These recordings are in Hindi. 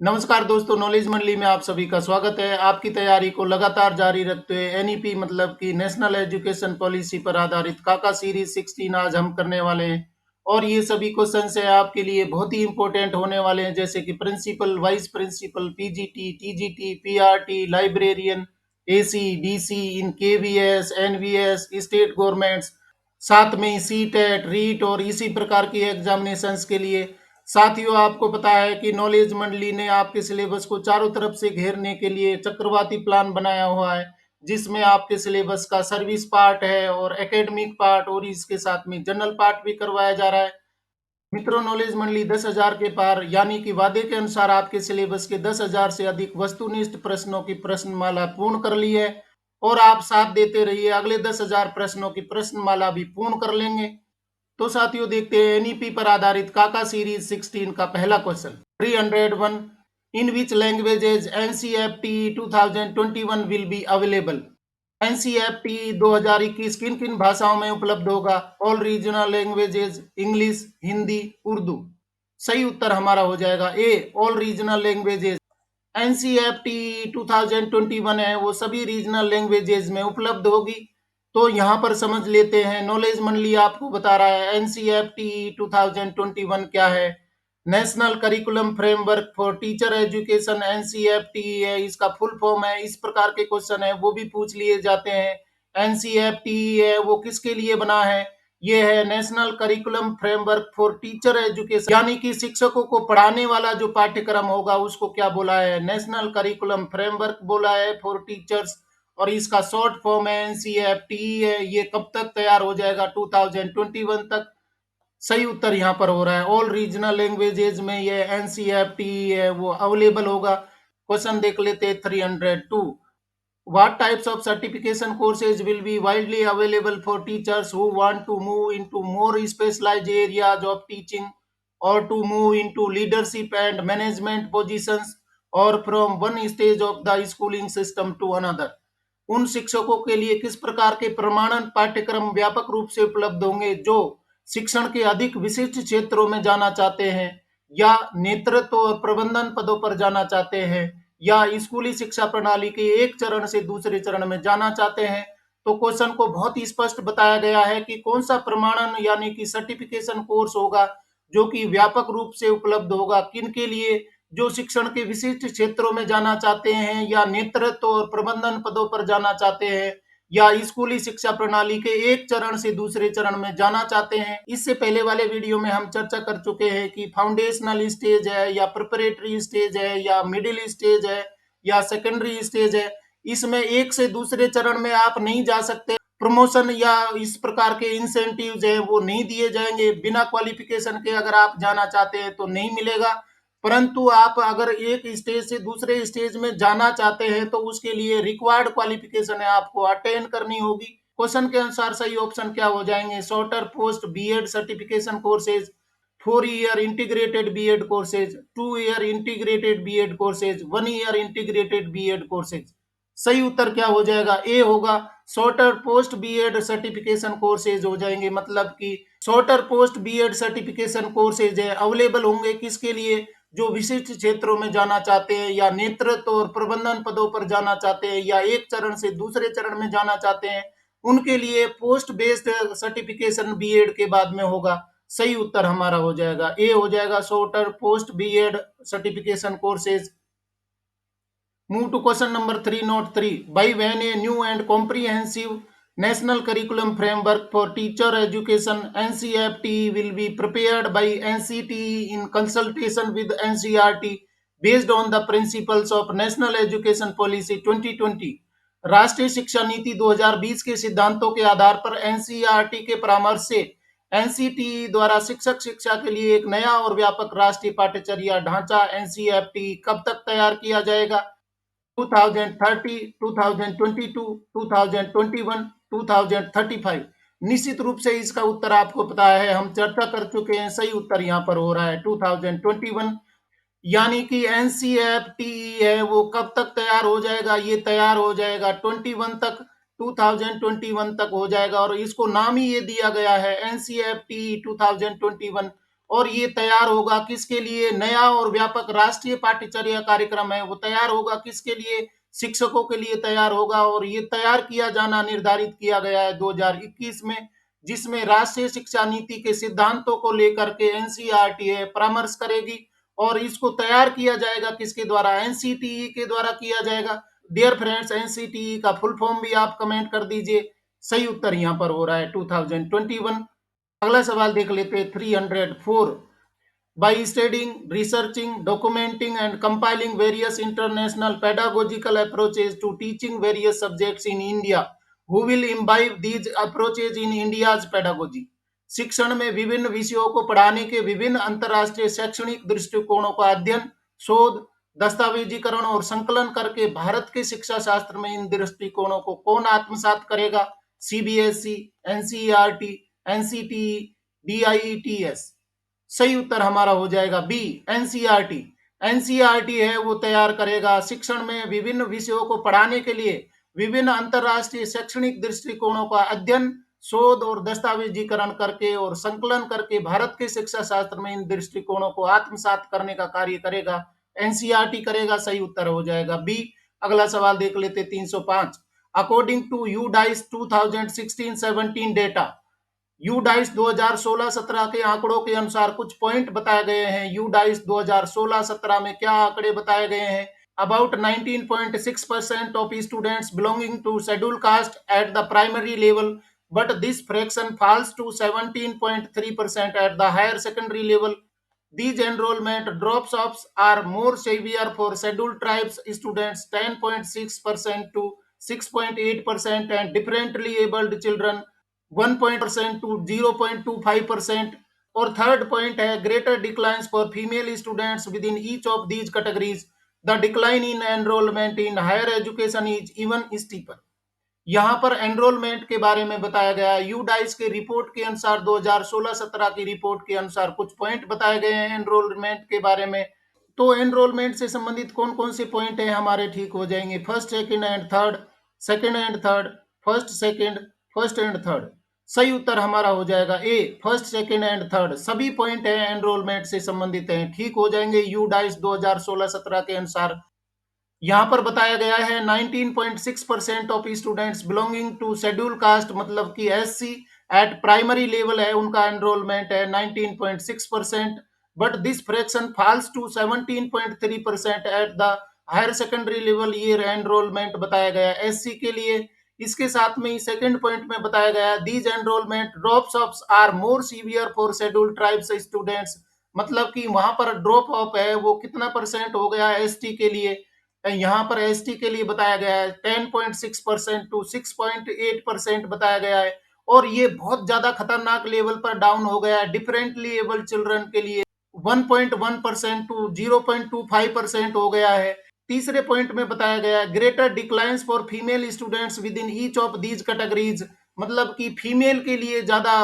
नमस्कार दोस्तों, नॉलेज मंडली में आप सभी का स्वागत है। आपकी तैयारी को लगातार जारी रखते हुए एनईपी मतलब कि नेशनल एजुकेशन पॉलिसी पर आधारित काका सीरीज 16 आज हम करने वाले हैं। और ये सभी क्वेश्चन है आपके लिए बहुत ही इंपॉर्टेंट होने वाले हैं, जैसे कि principal, vice principal, PGT, TGT, PRT, librarian, AC, DC in KVS, NVS, state governments, साथ में सीटेट, रीट और इसी प्रकार की एग्जामिनेशंस के लिए। साथियों, आपको पता है कि नॉलेज मंडली ने आपके सिलेबस को चारों तरफ से घेरने के लिए चक्रवाती प्लान बनाया हुआ है, जिसमें आपके सिलेबस का सर्विस पार्ट है और एकेडमिक पार्ट और इसके साथ में जनरल पार्ट भी करवाया जा रहा है। मित्रों, नॉलेज मंडली 10,000 के पार यानी कि वादे के अनुसार आपके सिलेबस के 10,000 से अधिक वस्तुनिष्ठ प्रश्नों की प्रश्नमाला पूर्ण कर ली है। और आप साथ देते रहिए, अगले 10,000 प्रश्नों की प्रश्नमाला भी पूर्ण कर लेंगे। तो साथियों, देखते हैं एनईपी पर आधारित काका सीरीज 16 का पहला question. 301, in which languages NCERT 2021 will be available. NCERT 2021 किन किन भाषाओं में उपलब्ध होगा? All regional languages, English, Hindi, Urdu. सही उत्तर हमारा हो जाएगा ए, ऑल रीजनल लैंग्वेजेज। एनसीईआरटी 2021 है वो सभी रीजनल लैंग्वेजेज में उपलब्ध होगी। तो यहाँ पर समझ लेते हैं, नॉलेज मंडली आपको बता रहा है एनसीईआरटी 2021 क्या है। National curriculum framework for teacher education NCERT है, इसका फुल फॉर्म है। इस प्रकार के क्वेश्चन है वो भी पूछ लिए जाते हैं। एनसीईआरटी है वो किसके लिए बना है? ये है national curriculum framework for teacher education, यानी कि शिक्षकों को पढ़ाने वाला जो पाठ्यक्रम होगा उसको क्या बोला है? नेशनल करिकुलम फ्रेमवर्क बोला है फॉर टीचर्स। और इसका शॉर्ट फॉर्म है एनसीईआरटी है। ये कब तक तैयार हो जाएगा? 2021 तक। सही उत्तर यहाँ पर हो रहा है, ऑल रीजनल लैंग्वेजेज में ये एनसीईआरटी है वो अवेलेबल होगा। क्वेश्चन देख लेते हैं 302। What types of certification courses will be widely available for teachers who want to move into more specialized areas of teaching or to move into leadership and management positions or from one stage of the schooling system to another? उन शिक्षकों के लिए किस प्रकार के प्रमाणन पाठ्यक्रम व्यापक रूप से उपलब्ध होंगे जो शिक्षण के अधिक विशिष्ट क्षेत्रों में जाना चाहते हैं, या नेतृत्व और प्रबंधन पदों पर जाना चाहते हैं, या स्कूली शिक्षा प्रणाली के एक चरण से दूसरे चरण में जाना चाहते हैं? तो क्वेश्चन को बहुत ही स्पष्ट बताया गया है कि कौन सा प्रमाणन यानी कि सर्टिफिकेशन कोर्स होगा जो कि व्यापक रूप से उपलब्ध होगा किन के लिए? जो शिक्षण के विशिष्ट क्षेत्रों में जाना चाहते हैं, या नेतृत्व और प्रबंधन पदों पर जाना चाहते हैं, या स्कूली शिक्षा प्रणाली के एक चरण से दूसरे चरण में जाना चाहते हैं। इससे पहले वाले वीडियो में हम चर्चा कर चुके हैं कि फाउंडेशनल स्टेज है, या प्रिपरेटरी स्टेज है, या मिडिल स्टेज है, या सेकेंडरी स्टेज है। इसमें एक से दूसरे चरण में आप नहीं जा सकते। प्रमोशन या इस प्रकार के इंसेंटिव्स हैं वो नहीं दिए जाएंगे। बिना क्वालिफिकेशन के अगर आप जाना चाहते हैं तो नहीं मिलेगा। परंतु आप अगर एक स्टेज से दूसरे स्टेज में जाना चाहते हैं तो उसके लिए रिक्वायर्ड क्वालिफिकेशन है आपको अटेन करनी होगी। क्वेश्चन के अनुसार सही ऑप्शन क्या हो जाएंगे? Shorter post BEd certification courses, 4 year integrated BEd courses, 2 year integrated BEd courses, 1 year integrated BEd courses. सही उत्तर क्या हो जाएगा? ए होगा, shorter post BEd certification courses हो जाएंगे। मतलब कि shorter post BEd certification courses है अवेलेबल होंगे किसके लिए? जो विशिष्ट क्षेत्रों में जाना चाहते हैं, या नेतृत्व और प्रबंधन पदों पर जाना चाहते हैं, या एक चरण से दूसरे चरण में जाना चाहते हैं, उनके लिए पोस्ट बेस्ड सर्टिफिकेशन बीएड के बाद में होगा। सही उत्तर हमारा हो जाएगा ए हो जाएगा, shorter post BEd certification courses. Move to question number 303. By when a new and comprehensive national curriculum framework for teacher education NCERT will be prepared by NCTE in consultation with NCERT based on the principles of National Education Policy 2020. राष्ट्रीय शिक्षा नीति 2020 के सिद्धांतों के आधार पर एनसीईआरटी के परामर्श से एनसीटीई द्वारा शिक्षक शिक्षा के लिए एक नया और व्यापक राष्ट्रीय पाठ्यचर्या ढांचा एनसीईआरटी कब तक तैयार किया जाएगा? 2030, 2022, 2021, 2035। निश्चित रूप से इसका उत्तर आपको पता है, हम चर्चा कर चुके हैं। सही उत्तर यहाँ पर हो रहा है 2021। यानी कि एनसीईआरटी है वो कब तक तैयार हो जाएगा? ये तैयार हो जाएगा 21 तक, 2021 तक हो जाएगा। और इसको नाम ही ये दिया गया है एनसीईआरटी 2021। और ये तैयार होगा किसके लिए? नया और व्यापक राष्ट्रीय पाठ्यचर्या कार्यक्रम है, वो तैयार होगा किसके लिए? शिक्षकों के लिए तैयार होगा। और ये तैयार किया जाना निर्धारित किया गया है 2021 में, जिसमें राष्ट्रीय शिक्षा नीति के सिद्धांतों को लेकर के एनसीईआरटी है परामर्श करेगी। और इसको तैयार किया जाएगा किसके द्वारा? एनसीटीई के द्वारा किया जाएगा। डियर फ्रेंड्स, एनसीटीई का फुल फॉर्म भी आप कमेंट कर दीजिए। सही उत्तर यहाँ पर हो रहा है 2021। अगला सवाल देख लेते हैं 304। By studying, researching, documenting, and compiling various international pedagogical approaches to teaching various subjects in India, who will imbibe these approaches in India's pedagogy? शिक्षण में विभिन्न विषयों को पढ़ाने के विभिन्न अंतर्राष्ट्रीय शैक्षणिक दृष्टिकोणों का अध्ययन, शोध, दस्तावेजीकरण और संकलन करके भारत के शिक्षा शास्त्र में इन दृष्टिकोणों को कौन आत्मसात करेगा? CBSE, NCERT, NCTE, DIETs. सही उत्तर हमारा हो जाएगा बी, एनसीईआरटी। एनसीईआरटी है वो तैयार करेगा शिक्षण में विभिन्न विषयों को पढ़ाने के लिए विभिन्न अंतर्राष्ट्रीय शैक्षणिक दृष्टिकोणों का अध्ययन, शोध और दस्तावेजीकरण करके और संकलन करके भारत के शिक्षा शास्त्र में इन दृष्टिकोणों को आत्मसात करने का कार्य करेगा। एनसीईआरटी करेगा। सही उत्तर हो जाएगा बी। अगला सवाल देख लेते 305। According to UDISE 2016-17 data, UDISE 2016-17 के आंकड़ों के अनुसार कुछ पॉइंट बताए गए हैं। यूडाइस 2016-17 में क्या आंकड़े बताए गए हैं? About 19.6% of students belonging to scheduled caste at the primary level, but this fraction falls to 17.3% at the higher secondary level. These enrollment drops-offs are more severe for scheduled tribes students, 10.6% to 6.8%, and differently abled children 1% to 0.25%. और थर्ड पॉइंट है greater declines for female students with in each of these categories, the decline in enrollment in higher education is even steeper. यहाँ पर एनरोलमेंट के बारे में बताया गया है। यूडाइस के रिपोर्ट के अनुसार 2016-17 की रिपोर्ट के अनुसार कुछ पॉइंट बताए गए हैं एनरोलमेंट के बारे में। तो एनरोलमेंट से संबंधित कौन कौन से पॉइंट हैं हमारे ठीक हो जाएंगे? First second and third, second and third, first second, first and third. सही उत्तर हमारा हो जाएगा ए, फर्स्ट सेकंड एंड थर्ड। सभी पॉइंट है एनरोलमेंट से संबंधित हैं, ठीक हो जाएंगे यूडाइस 2016-17 के अनुसार। यहाँ पर बताया गया है 19.6% of students belonging to scheduled caste, मतलब कि एससी एट प्राइमरी लेवल है, उनका एनरोलमेंट है 19.6%, but this fraction falls to 17.3% at the higher secondary level. ये एनरोलमेंट बताया गया है एससी के लिए। इसके साथ में सेकंड पॉइंट में बताया गया these enrollment drops off are more severe for scheduled tribes students, मतलब कि वहां पर ड्रॉप ऑफ है वो कितना परसेंट हो गया एसटी के लिए। यहाँ पर एसटी के लिए बताया गया है 10.6% टू 6.8% बताया गया है। और ये बहुत ज्यादा खतरनाक लेवल पर डाउन हो गया है डिफरेंटली एबल्ड चिल्ड्रन के लिए 1.1% टू 0.25% हो गया है। तीसरे पॉइंट में बताया गया है greater declines for female students with in each of these categories, मतलब कि फीमेल के लिए ज्यादा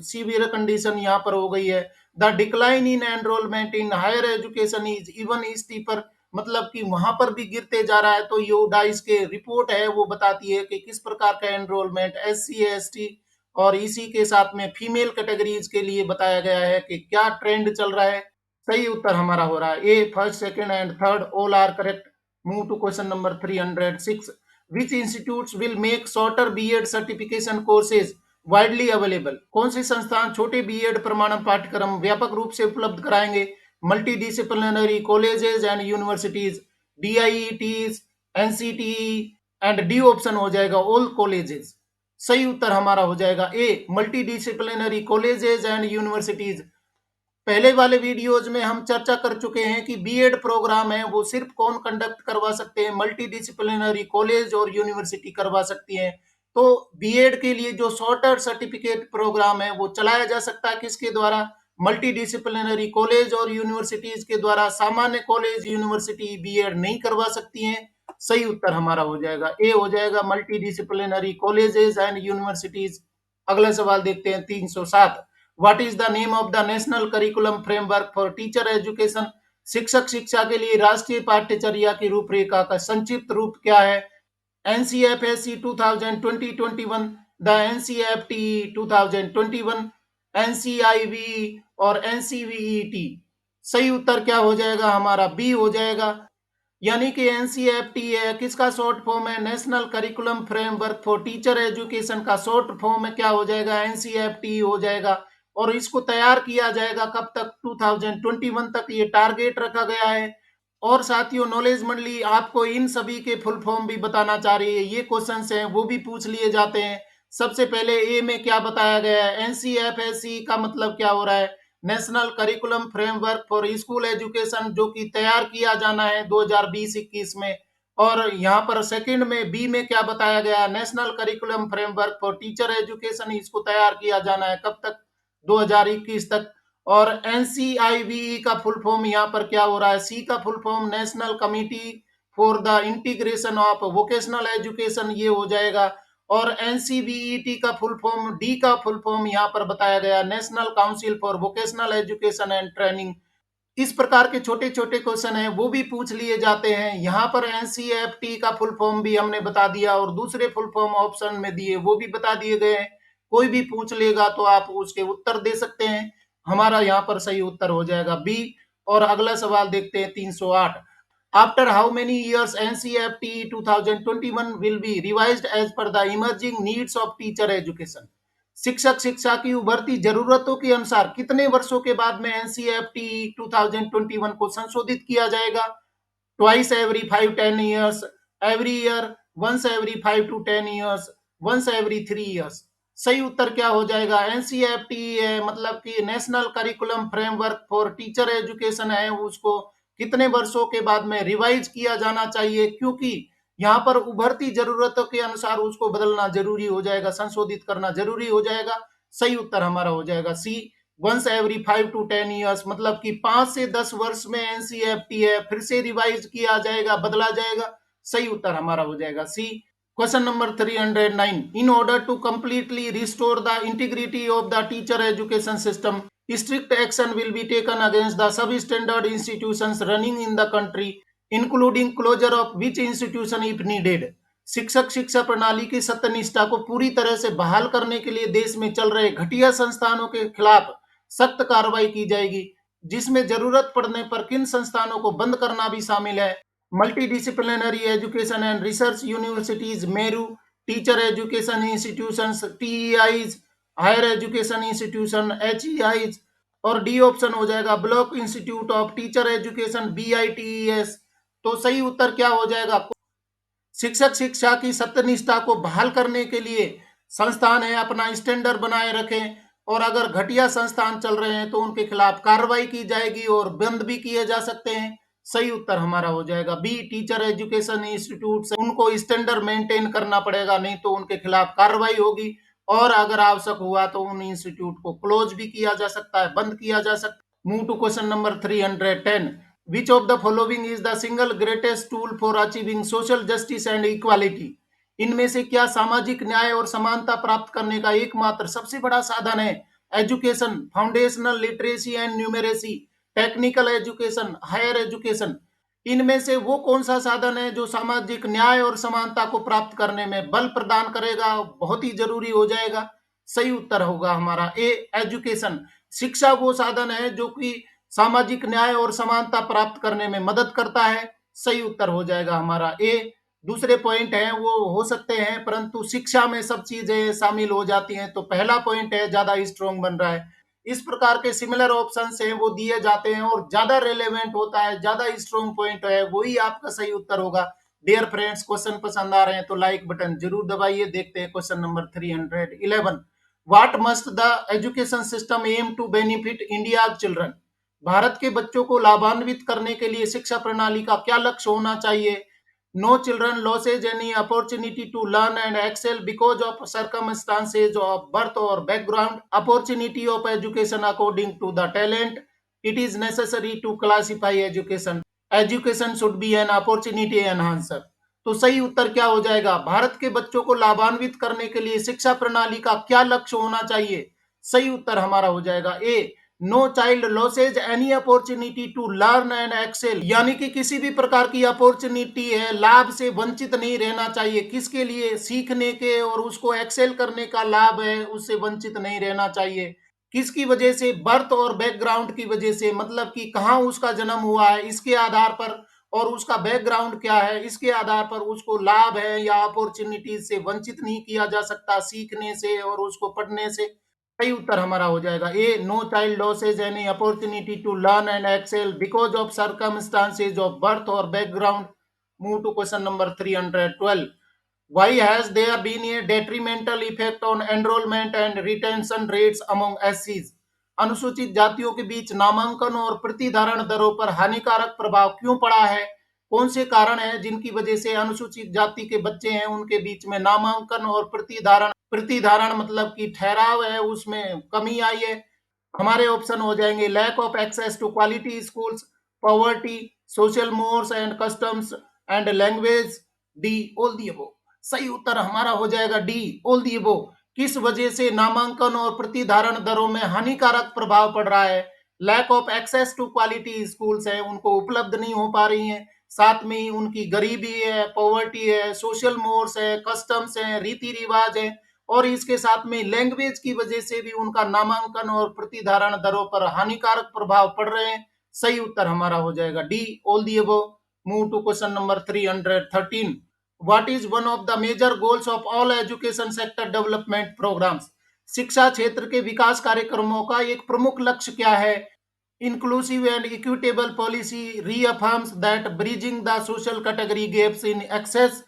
सीवियर कंडीशन यहाँ पर हो गई है। The decline in enrollment in higher education is even steeper, मतलब कि वहां पर भी गिरते जा रहा है। तो यूडाइस के रिपोर्ट है वो बताती है कि किस प्रकार का एनरोलमेंट एससी एसटी और इसी के साथ में फीमेल कैटेगरीज के लिए बताया गया है कि क्या ट्रेंड चल रहा है। सही उत्तर हमारा हो रहा है A, first second and third all are correct. Move to question number 306। Which institutes will make shorter BEd certification courses widely available? कौन से संस्थान छोटे बीएड प्रमाणन पाठ्यक्रम व्यापक रूप से उपलब्ध कराएंगे? Multidisciplinary colleges and universities, DIETs, NCTE, and D option हो जाएगा ऑल कॉलेजेस। सही उत्तर हमारा हो जाएगा A, multidisciplinary colleges and universities. पहले वाले वीडियोज में हम चर्चा कर चुके हैं कि बीएड प्रोग्राम है वो सिर्फ कौन कंडक्ट करवा सकते हैं? मल्टीडिसिप्लिनरी कॉलेज और यूनिवर्सिटी करवा सकती हैं। तो बीएड के लिए जो शॉर्टर सर्टिफिकेट प्रोग्राम है वो चलाया जा सकता है किसके द्वारा? मल्टीडिसिप्लिनरी कॉलेज और यूनिवर्सिटीज के द्वारा। सामान्य कॉलेज यूनिवर्सिटी बीएड नहीं करवा सकती हैं। सही उत्तर हमारा हो जाएगा ए, हो जाएगा मल्टीडिसिप्लिनरी कॉलेजेस एंड यूनिवर्सिटीज। अगला सवाल देखते हैं 307। What is the name of the national curriculum framework for teacher education? शिक्षक शिक्षा के लिए राष्ट्रीय पाठ्यचर्या की रूपरेखा का संक्षिप्त रूप क्या है? एनसीएफएससी 2020-21, द एनसीएफटी 2021, एनसीआईवी और एनसीवीईटी। सही उत्तर क्या हो जाएगा हमारा? बी हो जाएगा। यानी कि एनसीएफटी है, किसका शॉर्ट फॉर्म है? National curriculum framework for teacher education का शॉर्ट फॉर्म में क्या हो जाएगा? एनसीएफटी हो जाएगा। और इसको तैयार किया जाएगा कब तक? 2021 तक ये टारगेट रखा गया है। और साथियों, नॉलेज मंडली आपको इन सभी के फुल फॉर्म भी बताना चाह रही है। ये क्वेश्चंस हैं वो भी पूछ लिए जाते हैं। सबसे पहले ए में क्या बताया गया है? एनसीएफएससी का मतलब क्या हो रहा है? National curriculum framework for school education, जो कि तैयार किया जाना है 2020-21 में। और यहाँ पर सेकंड में बी में क्या बताया गया? National curriculum framework for teacher education, इसको तैयार किया जाना है कब तक? 2021 तक। और एनसीआईवीई का फुल फॉर्म यहाँ पर क्या हो रहा है? सी का full form national committee for the integration of vocational education, ये हो जाएगा। और एनसीवीईटी का फुल फॉर्म, डी का फुल फॉर्म यहाँ पर बताया गया, national council for vocational education and training. इस प्रकार के छोटे छोटे क्वेश्चन हैं वो भी पूछ लिए जाते हैं। यहाँ पर एनसीएफटी का फुल फॉर्म भी हमने बता दिया और दूसरे फुल फॉर्म ऑप्शन में दिए वो भी बता दिए गए हैं। कोई भी पूछ लेगा तो आप उसके उत्तर दे सकते हैं। हमारा यहाँ पर सही उत्तर हो जाएगा बी। और अगला सवाल देखते हैं 308। After how many years NCFT 2021 will be revised as per the emerging needs of teacher education? शिक्षक शिक्षा की उभरती जरूरतों के अनुसार कितने वर्षों के बाद में एनसीएफटी 2021 को संशोधित किया जाएगा? Twice every 5-10 years, every year, once every 5 to 10 years, once every 3 years। सही उत्तर क्या हो जाएगा? एनसीएफटी है, मतलब कि national curriculum framework for teacher education है, उसको कितने वर्षों के बाद में रिवाइज किया जाना चाहिए? क्योंकि यहाँ पर उभरती जरूरतों के अनुसार उसको बदलना जरूरी हो जाएगा, संशोधित करना जरूरी हो जाएगा। सही उत्तर हमारा हो जाएगा सी, वंस एवरी 5 to 10 years, मतलब कि 5 से 10 वर्ष में एनसीएफटी है फिर से रिवाइज किया जाएगा, बदला जाएगा। सही उत्तर हमारा हो जाएगा C. Question number 309। In order to completely restore the integrity of the teacher education system, strict action will be taken against the sub standard institutions running in the country, including closure of which institution if needed. शिक्षक शिक्षा प्रणाली की सत्यनिष्ठा को पूरी तरह से बहाल करने के लिए देश में चल रहे घटिया संस्थानों के खिलाफ सख्त कार्रवाई की जाएगी, जिसमें जरूरत पड़ने पर किन संस्थानों को बंद करना भी शामिल है? Multi disciplinary education and research universities MERU, teacher education institutions TEIs, higher education institution HEIs. और डी ऑप्शन हो जाएगा block institute of teacher education BITEs. तो सही उत्तर क्या हो जाएगा? शिक्षक शिक्षा की सत्यनिष्ठा को बहाल करने के लिए संस्थान है अपना स्टैंडर्ड बनाए रखें, और अगर घटिया संस्थान चल रहे हैं तो उनके खिलाफ कार्रवाई की जाएगी और बंद भी किए जा सकते हैं। सही उत्तर हमारा हो जाएगा बी, टीचर एजुकेशन इंस्टीट्यूट से उनको स्टैंडर्ड मेंटेन करना पड़ेगा, नहीं तो उनके खिलाफ कार्रवाई होगी। और अगर आवश्यक हुआ तो उन इंस्टीट्यूट को क्लोज भी किया जा सकता है, बंद किया जा सकता है। Move to question number 310। Which of the following is the single greatest tool for achieving social justice and equality? इनमें से क्या सामाजिक न्याय और समानता प्राप्त करने का एकमात्र सबसे बड़ा साधन है? Education, foundational literacy and numeracy, technical education, higher education. इनमें से वो कौन सा साधन है जो सामाजिक न्याय और समानता को प्राप्त करने में बल प्रदान करेगा, बहुत ही जरूरी हो जाएगा? सही उत्तर होगा हमारा ए, एजुकेशन। शिक्षा वो साधन है जो कि सामाजिक न्याय और समानता प्राप्त करने में मदद करता है। सही उत्तर हो जाएगा हमारा ए। दूसरे पॉइंट हैं वो हो सकते हैं, परंतु शिक्षा में सब चीजें शामिल हो जाती हैं, तो पहला पॉइंट है ज्यादा स्ट्रॉन्ग बन रहा है। इस प्रकार के सिमिलर ऑप्शन हैं वो दिए जाते हैं और ज्यादा रेलेवेंट होता है, ज्यादा स्ट्रॉन्ग पॉइंट है, वही आपका सही उत्तर होगा। डियर फ्रेंड्स, क्वेश्चन पसंद आ रहे हैं तो लाइक बटन जरूर दबाइए। देखते हैं question number 311। What must the education system aim to benefit India children? भारत के बच्चों को लाभान्वित करने के लिए शिक्षा प्रणाली का क्या लक्ष्य होना चाहिए? No children loses any opportunity to learn and excel because of circumstances of birth और background, opportunity of education according to the talent, it is necessary to classify education, education should be an opportunity enhancer. तो सही उत्तर क्या हो जाएगा? भारत के बच्चों को लाभान्वित करने के लिए शिक्षा प्रणाली का क्या लक्ष्य होना चाहिए? सही उत्तर हमारा हो जाएगा A, no child loses any opportunity to learn and excel, यानी कि किसी भी प्रकार की अपॉर्चुनिटी है, लाभ से वंचित नहीं रहना चाहिए। किसके लिए? सीखने के और उसको एक्सेल करने का लाभ है, उससे वंचित नहीं रहना चाहिए। किसकी वजह से? बर्थ और बैकग्राउंड की वजह से, मतलब कि कहाँ उसका जन्म हुआ है इसके आधार पर, और उसका बैकग्राउंड क्या है इसके आधार पर उसको लाभ है या अपॉर्चुनिटीज से वंचित नहीं किया जा सकता सीखने से और उसको पढ़ने से। सही उत्तर हमारा हो जाएगा A, no child loses any opportunity to learn and excel because of circumstances of birth और background. Move to question number 312। Why has there been a detrimental effect on enrollment and retention rates among SCs? अनुसूचित जातियों के बीच नामांकन और प्रतिधारण दरों पर हानिकारक प्रभाव क्यों पड़ा है? कौन से कारण हैं जिनकी वजह से अनुसूचित जाति के बच्चे हैं उनके बीच में नामांकन और प्रतिधारण प्रतिधारण मतलब कि ठहराव है उसमें कमी आई है? हमारे ऑप्शन हो जाएंगे lack of access to quality schools, poverty, social mores and customs and language, D all the above. सही उत्तर हमारा हो जाएगा डी ऑल दी अबव। किस वजह से नामांकन और प्रतिधारण दरों में हानिकारक प्रभाव पड़ रहा है? Lack of access to quality schools है, उनको उपलब्ध नहीं हो पा रही हैं, साथ में ही उनकी गरीबी है, पॉवर्टी है, सोशल मोर्स है, कस्टम्स है, रीति रिवाज है, और इसके साथ में लैंग्वेज की वजह से भी उनका नामांकन और प्रतिधारण दरों पर हानिकारक प्रभाव पड़ रहे हैं। सही उत्तर हमारा हो जाएगा D all the above. Move to question number 313। What is one of the major goals of all education sector development programmes? शिक्षा क्षेत्र के विकास कार्यक्रमों का एक प्रमुख लक्ष्य क्या है? Inclusive and equitable policy reaffirms that bridging the social category gaps in access,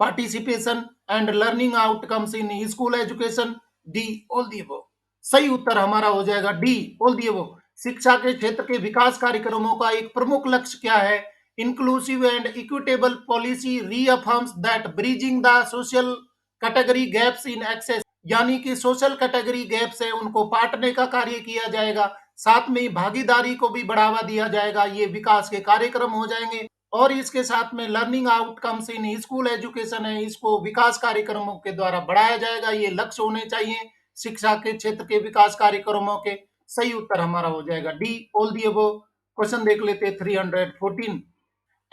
participation and learning outcomes in school education, D all the above। सही उत्तर हमारा हो जाएगा डी ऑल दी अबव। शिक्षा के क्षेत्र के विकास कार्यक्रमों का एक प्रमुख लक्ष्य क्या है? Inclusive and equitable policy रीअफर्म्स that bridging the social category gaps in excess, यानी कि सोशल कैटेगरी गैप्स है उनको पाटने का कार्य किया जाएगा, साथ में भागीदारी को भी बढ़ावा दिया जाएगा, ये विकास के कार्यक्रम हो जाएंगे। और इसके साथ में learning outcomes in school education है, इसको विकास कार्यक्रमों के द्वारा बढ़ाया जाएगा, ये लक्ष्य होने चाहिए शिक्षा के क्षेत्र के विकास कार्यक्रमों के। सही उत्तर हमारा हो जाएगा D all the above. Question देख लेते 314।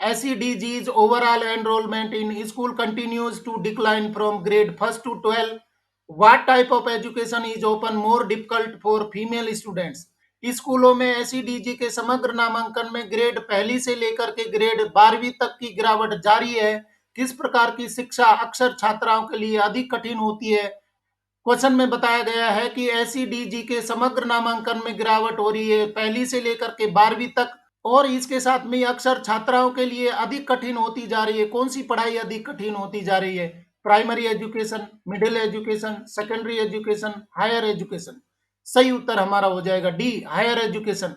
SEDG's overall enrollment in school continues to decline from grade 1st to 12. What type of education is often more difficult for female students? स्कूलों में एसईडीजी के समग्र नामांकन में ग्रेड पहली से लेकर के ग्रेड 12वीं तक की गिरावट जारी है। किस प्रकार की शिक्षा अक्सर छात्राओं के लिए अधिक कठिन होती है? क्वेश्चन में बताया गया है कि एसईडीजी के समग्र नामांकन में गिरावट हो रही है पहली से लेकर के 12वीं तक, और इसके साथ में अक्सर छात्राओं के लिए अधिक कठिन होती जा रही है। कौन सी पढ़ाई अधिक कठिन होती जा रही है? Primary education, middle education, secondary education, higher education. सही उत्तर हमारा हो जाएगा डी हायर एजुकेशन।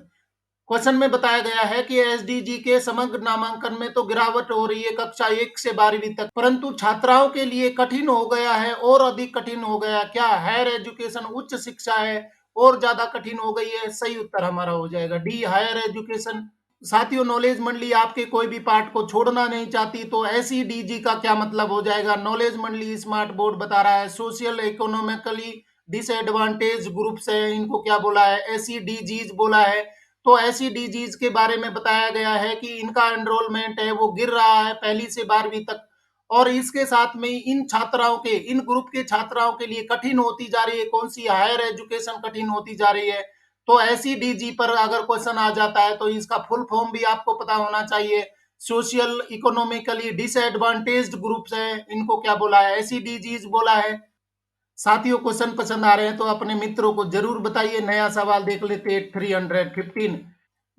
क्वेश्चन में बताया गया है कि एसडीजी के समग्र नामांकन में तो गिरावट हो रही है कक्षा 1 से 12वीं तक, परंतु छात्राओं के लिए कठिन हो गया है और अधिक कठिन हो गया। क्या हायर एजुकेशन उच्च शिक्षा है और ज्यादा कठिन हो गई है? सही उत्तर हमारा हो जाएगा डी हायर एजुकेशन। साथियों, नॉलेज मंडली आपके कोई भी पार्ट को छोड़ना नहीं चाहती, तो ऐसी डीजी का क्या मतलब हो जाएगा? नॉलेज मंडली स्मार्ट बोर्ड बता रहा है सोशल इकोनॉमिकली डिसएडवांटेज ग्रुप्स है, इनको क्या बोला है? ऐसी डीजीज बोला है। तो ऐसी डीजीज के बारे में बताया गया है कि इनका एनरोलमेंट है वो गिर रहा है पहली से 12वीं तक, और इसके साथ में इन छात्राओं के, इन ग्रुप के छात्राओं के लिए कठिन होती जा रही है। कौन सी? हायर एजुकेशन कठिन होती जा रही है। तो ऐसी डीजी पर अगर क्वेश्चन आ जाता है तो इसका फुल फॉर्म भी आपको पता होना चाहिए। सोशल इकोनॉमिकली डिसएडवांटेज्ड ग्रुप्स है, इनको क्या बोला है? ऐसी डीजीज बोला है। साथियों, क्वेश्चन पसंद आ रहे हैं तो अपने मित्रों को जरूर बताइए। नया सवाल देख लेते हैं 315।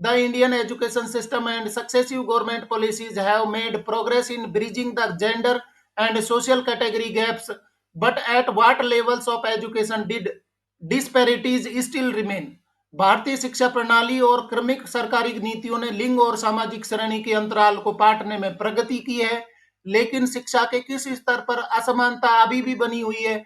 The Indian education system and successive government policies have made progress in bridging the gender and social category gaps, but at what levels of education did disparities still remain? भारतीय शिक्षा प्रणाली और क्रमिक सरकारी नीतियों ने लिंग और सामाजिक श्रेणी के अंतराल को पाटने में प्रगति की है, लेकिन शिक्षा के किस स्तर पर असमानता अभी भी बनी हुई है?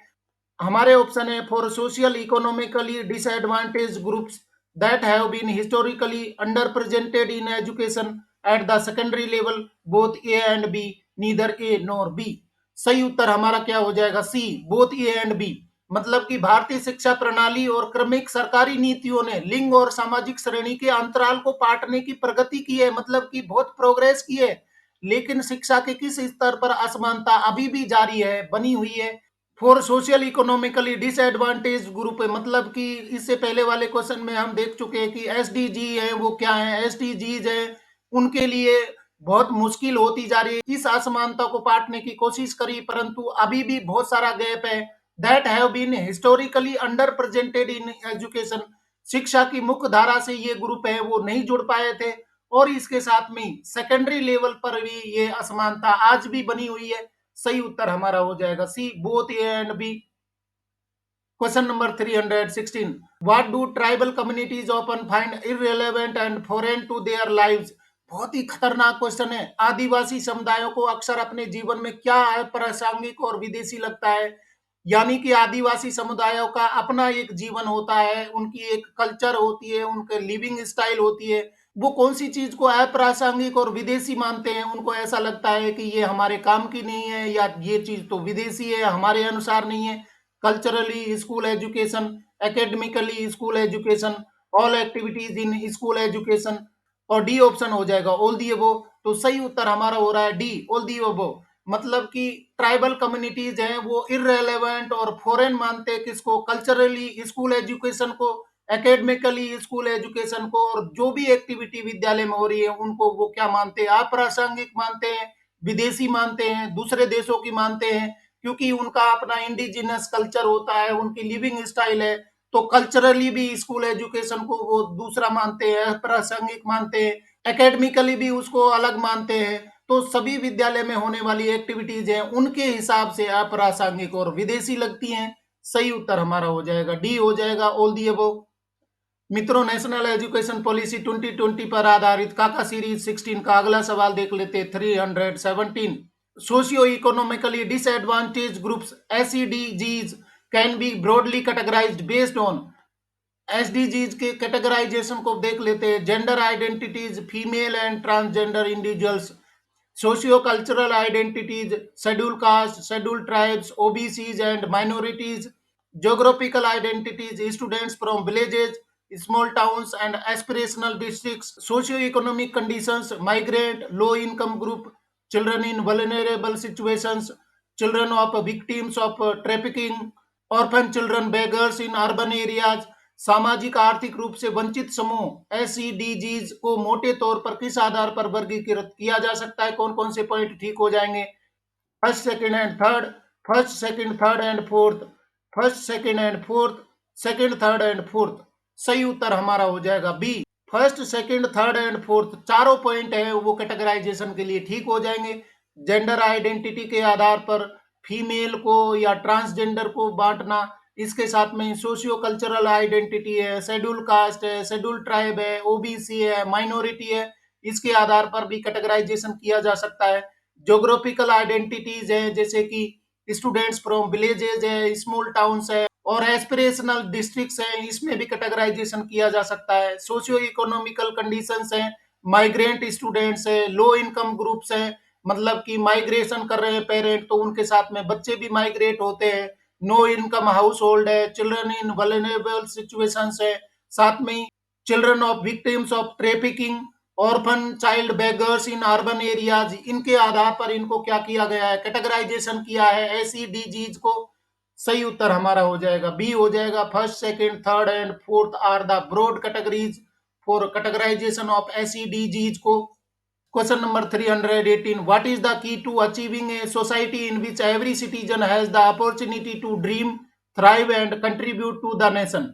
हमारे ऑप्शन है for social economically disadvantage groups that have been historically under presented in education at the secondary level, both A and B, neither A nor B. सही उत्तर हमारा क्या हो जाएगा? C, both A and B. मतलब कि भारतीय शिक्षा प्रणाली और क्रमिक सरकारी नीतियों ने लिंग और सामाजिक श्रेणी के अंतराल को पाटने की प्रगति की है, मतलब कि बहुत प्रोग्रेस की है, लेकिन शिक्षा के किस स्तर पर असमानता अभी भी जारी है, बनी हुई है? For social economically disadvantage group है, मतलब कि इससे पहले वाले क्वेश्चन में हम देख चुके हैं कि एसडीजी है वो क्या है। एसडीजीज है उनके लिए बहुत मुश्किल होती जा रही है, इस असमानता को पाटने की कोशिश करी, परंतु अभी भी बहुत सारा गैप है that have been historically under presented in education. शिक्षा की मुख्य धारा से ये ग्रुप है वो नहीं जुड़ पाए थे, और इसके साथ में सेकेंडरी लेवल पर भी ये असमानता आज भी बनी हुई है। सही उत्तर हमारा हो जाएगा C, both A and B. Question number 316, what do tribal communities often find irrelevant and foreign to their lives. बहुत ही खतरनाक क्वेश्चन है। आदिवासी समुदायों को अक्सर अपने जीवन में क्या अप्रासंगिक और विदेशी लगता है, यानी कि आदिवासी समुदायों का अपना एक जीवन होता है, उनकी एक कल्चर होती है, उनके लिविंग स्टाइल होती है। वो कौन सी चीज को अप्रासंगिक और विदेशी मानते हैं, उनको ऐसा लगता है कि ये हमारे काम की नहीं है या ये चीज तो विदेशी है, हमारे अनुसार नहीं है। Culturally school education, academically school education, all activities in school education, और डी ऑप्शन हो जाएगा ऑल दी अबो। तो सही उत्तर हमारा हो रहा है डी, ऑल दी अबो। मतलब कि ट्राइबल कम्युनिटीज हैं वो इररेलेवेंट और फॉरेन मानते हैं किसको, कल्चरली स्कूल एजुकेशन को, एकेडमिकली स्कूल एजुकेशन को, और जो भी एक्टिविटी विद्यालय में हो रही है उनको वो क्या मानते हैं, अप्रासंगिक मानते हैं, विदेशी मानते हैं, दूसरे देशों की मानते हैं, क्योंकि उनका अपना इंडिजिनस कल्चर होता है, उनकी लिविंग स्टाइल है। तो कल्चरली भी स्कूल एजुकेशन को वो दूसरा मानते हैं, अप्रासंगिक मानते हैं, एकेडमिकली भी उसको अलग मानते हैं। तो सभी विद्यालय में होने वाली एक्टिविटीज हैं उनके हिसाब से अप्रासंगिक और विदेशी लगती हैं। सही उत्तर हमारा हो जाएगा डी, हो जाएगा ऑल दी अबव। मित्रों, नेशनल एजुकेशन पॉलिसी 2020 पर आधारित काका सीरीज 16 का अगला सवाल देख लेते हैं। 317, socio economically disadvantage groups SEDGs can be broadly categorised based on. SDGs के कैटेगराइजेशन को देख लेते हैं। Gender identities, female and transgender individuals, socio cultural identities, schedule caste, schedule tribes, OBCs and minorities, geographical identities, students from villages, small towns and aspirational districts, socio-economic conditions, migrant, low-income group, children in vulnerable situations, children of victims of trafficking, orphan children, beggars in urban areas, सामाजिक आर्थिक रूप से वंचित समूह। एसईडीजीज को मोटे तौर पर किस आधार पर वर्गीकृत किया जा सकता है, कौन कौन से पॉइंट ठीक हो जाएंगे। First second and third, first second third and fourth, first second and fourth, second third and fourth. सही उत्तर हमारा हो जाएगा B, first second third and fourth. चारों पॉइंट है वो कैटेगराइजेशन के लिए ठीक हो जाएंगे। जेंडर आइडेंटिटी के आधार पर फीमेल को या ट्रांसजेंडर को बांटना, इसके साथ में सोशियो कल्चरल आइडेंटिटी है, शेड्यूल कास्ट है, शेड्यूल ट्राइब है, ओबीसी है, माइनॉरिटी है, इसके आधार पर भी कैटेगराइजेशन किया जा सकता है। ज्योग्राफिकल आइडेंटिटीज है जैसे कि स्टूडेंट्स फ्रॉम विलेजेज है, स्मॉल टाउन्स है, और एस्पिरेशनल डिस्ट्रिक्ट्स है, इसमें भी कैटेगराइजेशन किया जा सकता है। सोशियो इकोनॉमिकल कंडीशंस है, माइग्रेंट स्टूडेंट्स है, लो इनकम ग्रुप्स है, मतलब कि माइग्रेशन कर रहे हैं पेरेंट तो उनके साथ में बच्चे भी माइग्रेट होते हैं। नो इनकम हाउस होल्ड है, चिल्ड्रन इन वल्नरेबल सिचुएशंस है, साथ में children of victims of trafficking, orphan child beggars in urban areas. इनके आधार पर इनको क्या किया गया है, कैटेगराइजेशन किया है एसईडीजीज को। सही उत्तर हमारा हो जाएगा बी, हो जाएगा first second third and fourth are the broad categories for categorisation of SEDGs को। Question number 318, what is the key to achieving a society in which every citizen has the opportunity to dream, thrive and contribute to the nation.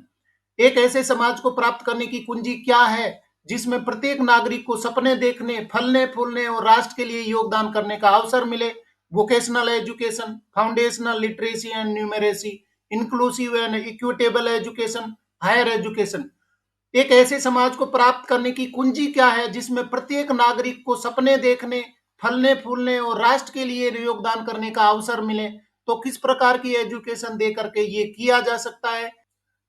एक ऐसे समाज को प्राप्त करने की कुंजी क्या है जिसमें प्रत्येक नागरिक को सपने देखने, फलने फूलने और राष्ट्र के लिए योगदान करने का अवसर मिले। Vocational education, foundational literacy and numeracy, inclusive and equitable education, higher education. एक ऐसे समाज को प्राप्त करने की कुंजी क्या है जिसमें प्रत्येक नागरिक को सपने देखने, फलने फूलने और राष्ट्र के लिए योगदान करने का अवसर मिले। तो किस प्रकार की एजुकेशन दे करके ये किया जा सकता है।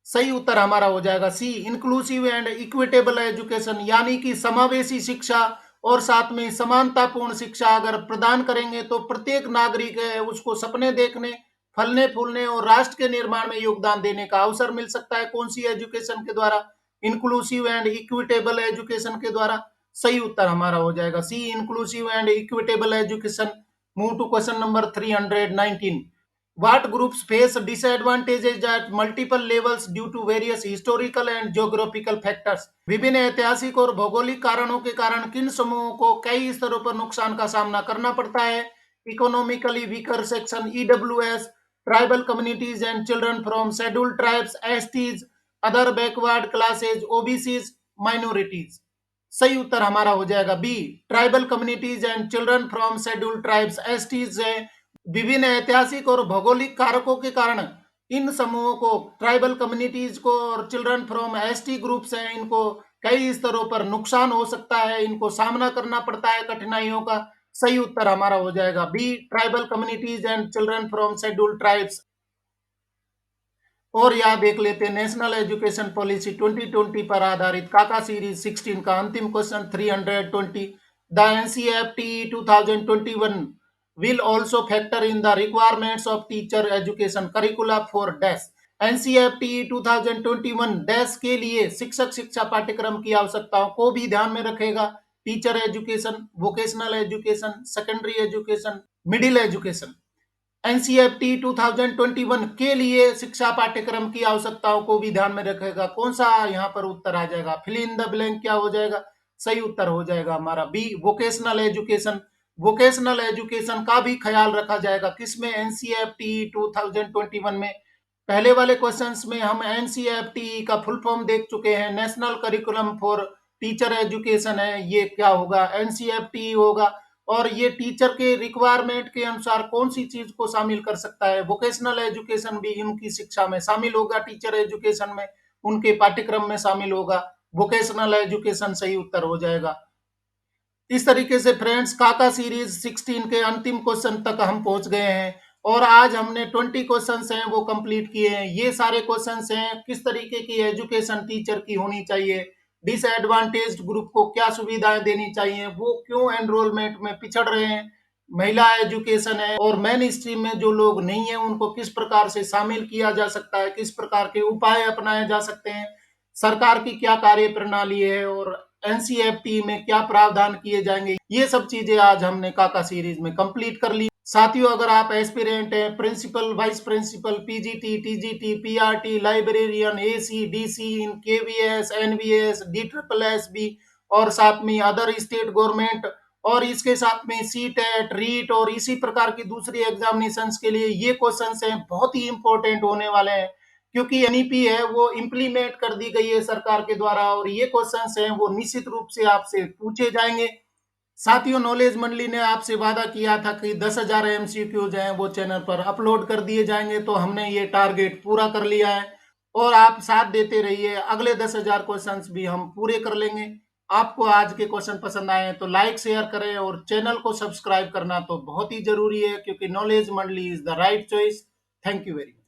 सही उत्तर हमारा हो जाएगा C, inclusive and equitable education, यानी कि समावेशी शिक्षा और साथ में समानतापूर्ण शिक्षा अगर प्रदान करेंगे तो प्रत्येक नागरिक है उसको सपने देखने, फलने फूलने और राष्ट्र के निर्माण में योगदान देने का अवसर मिल सकता है। कौन सी एजुकेशन के द्वारा, इंक्लूसिव एंड इक्विटेबल एजुकेशन के द्वारा। सही उत्तर हमारा हो जाएगा C, inclusive and equitable education. Move to question number 319, What groups face disadvantages at multiple levels due to various historical and geographical factors? विभिन्न ऐतिहासिक और भौगोलिक कारणों के कारण किन समूहों को कई स्तरों पर नुकसान का सामना करना पड़ता है? Economically weaker section EWS, tribal communities and children from scheduled tribes STs, other backward classes OBCs, minorities. सही उत्तर हमारा हो जाएगा B, tribal communities and children from scheduled tribes STs है। विभिन्न ऐतिहासिक और भौगोलिक कारकों के कारण इन समूहों को, ट्राइबल कम्युनिटीज को और चिल्ड्रन फ्रॉम एसटी ग्रुप्स हैं, इनको कई स्तरों पर नुकसान हो सकता है, इनको सामना करना पड़ता है कठिनाइयों का। सही उत्तर हमारा हो जाएगा B, tribal communities and children from scheduled tribes. और यहाँ देख लेते हैं नेशनल एजुकेशन पॉलिसी 2020 पर आधारित काका सीरीज 16 का अंतिम question 320। The NCERT 2021 will also factor in the requirements of teacher education curricula for dash। NCERT 2021 dash के लिए शिक्षक शिक्षा पाठ्यक्रम की आवश्यकताओं को भी ध्यान में रखेगा। Teacher education, vocational education, secondary education, middle education. NCERT 2021 के लिए शिक्षा पाठ्यक्रम की आवश्यकताओं को भी ध्यान में रखेगा। कौन सा यहाँ पर उत्तर आ जाएगा? फिल इन द ब्लैंक क्या हो जाएगा? सही उत्तर हो जाएगा हमारा B, vocational education. Vocational education का भी ख्याल रखा जाएगा किसमें? एनसीईआरटी 2021 में। पहले वाले क्वेश्चंस में हम एनसीईआरटी का फुल फॉर्म देख चुके हैं, national curriculum for teacher education है, ये क्या होगा? एनसीईआरटी होगा। और ये टीचर के रिक्वायरमेंट के अनुसार कौन सी चीज को शामिल कर सकता है? वोकेशनल एजुकेशन भी उनकी शिक्षा में शामिल होगा, टीचर एजुकेशन में उनके पाठ्यक्रम में शामिल होगा। वोकेशनल एजुकेशन सही उत्तर हो जाएगा। इस तरीके से फ्रेंड्स काका सीरीज 16 के अंतिम क्वेश्चन तक हम पहुंच गए हैं और आज हमने 20 क्वेश्चंस हैं वो कंप्लीट किए हैं। ये सारे क्वेश्चंस हैं किस तरीके की एजुकेशन टीचर की होनी चाहिए, डिसएडवांटेज्ड ग्रुप को क्या सुविधाएं देनी चाहिए, वो क्यों एनरोलमेंट में पिछड़ रहे हैं, महिला एजुकेशन है और मेन स्ट्रीम में जो लोग नहीं है उनको किस प्रकार से शामिल किया जा सकता है, किस प्रकार के उपाय अपनाए जा सकते हैं, सरकार की क्या कार्य प्रणाली है और एनसीईआरटी में क्या प्रावधान किए जाएंगे, ये सब चीजें आज हमने काका सीरीज में कंप्लीट कर ली। साथियों, अगर आप एस्पिरेंट हैं, principal, vice principal, PGT, TGT, PRT, librarian, AC, DC in KVS, NVS, D triple S B और साथ में अदर स्टेट गवर्नमेंट और इसके साथ में सीटेट, रीट और इसी प्रकार की दूसरी एग्जामिनेशंस के लिए ये क्वेश्चंस हैं बहुत ही इंपॉर्टेंट होने वाले हैं क्योंकि एनईपी है वो इम्प्लीमेंट कर दी गई है सरकार के द्वारा और ये क्वेश्चंस हैं वो निश्चित रूप से आपसे पूछे जाएंगे। साथियों, नॉलेज मंडली ने आपसे वादा किया था कि 10,000 एमसीक्यूज हैं वो चैनल पर अपलोड कर दिए जाएंगे, तो हमने ये टारगेट पूरा कर लिया है और आप साथ देते रहिए, अगले 10,000 क्वेश्चंस भी हम पूरे कर लेंगे। आपको आज के क्वेश्चन पसंद आए तो लाइक शेयर करें और चैनल को सब्सक्राइब करना तो बहुत ही जरूरी है क्योंकि नॉलेज मंडली is the right choice. Thank you very much.